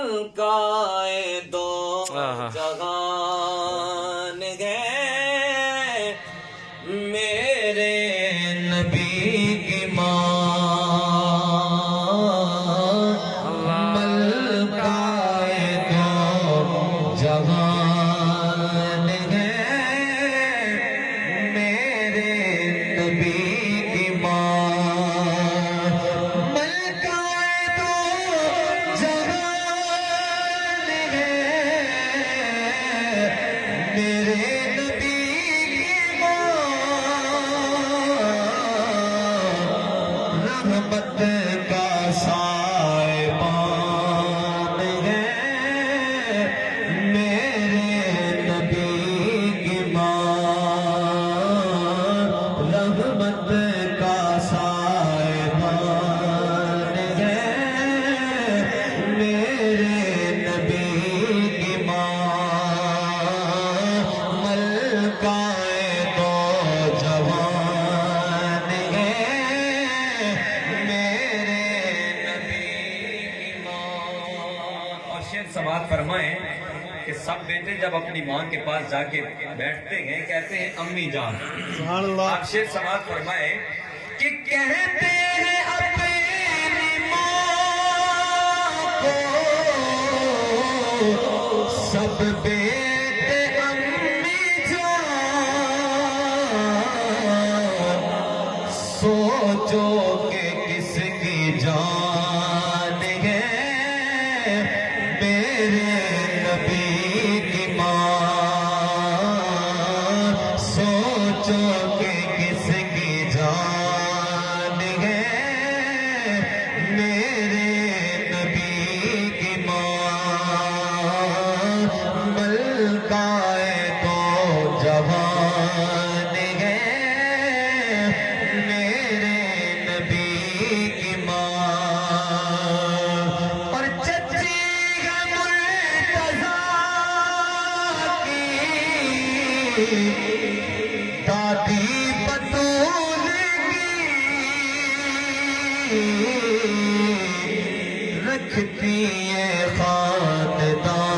ملکہ دو جہان ہے میرے نبی کی ماں، ملکہ دو جہان ہے میرے نبی کی ماں، ملکہ دو جہان ہے میرے نبی کی ماں، رحمت کا سائبان ہے میرے نبی کی ماں، رحمت کا سائبان ہے میرے نبی کی ماں، ملکہ دو جوان ہے میرے نبی کی ماں۔ اور شیر سماعت فرمائیں کہ سب بیٹے جب اپنی ماں کے پاس جا کے بیٹھتے ہیں کہتے ہیں امی جان۔ سبحان اللہ۔ آپ شیر سماعت فرمائیں کہ کہتے ہیں اپنی ماں کو سب بیٹے امی جان، سوچو کہ کس کی جان ہے میرے نبی کی ماں، سوچو کہ کس کی جان ہے میرے نبی کی ماں، ملکہ دو جوان ہے میرے نبی کی ماں، اور چچی ہے مرتضیٰ کی، دادی بطول کی، رکھتی ہے خاندان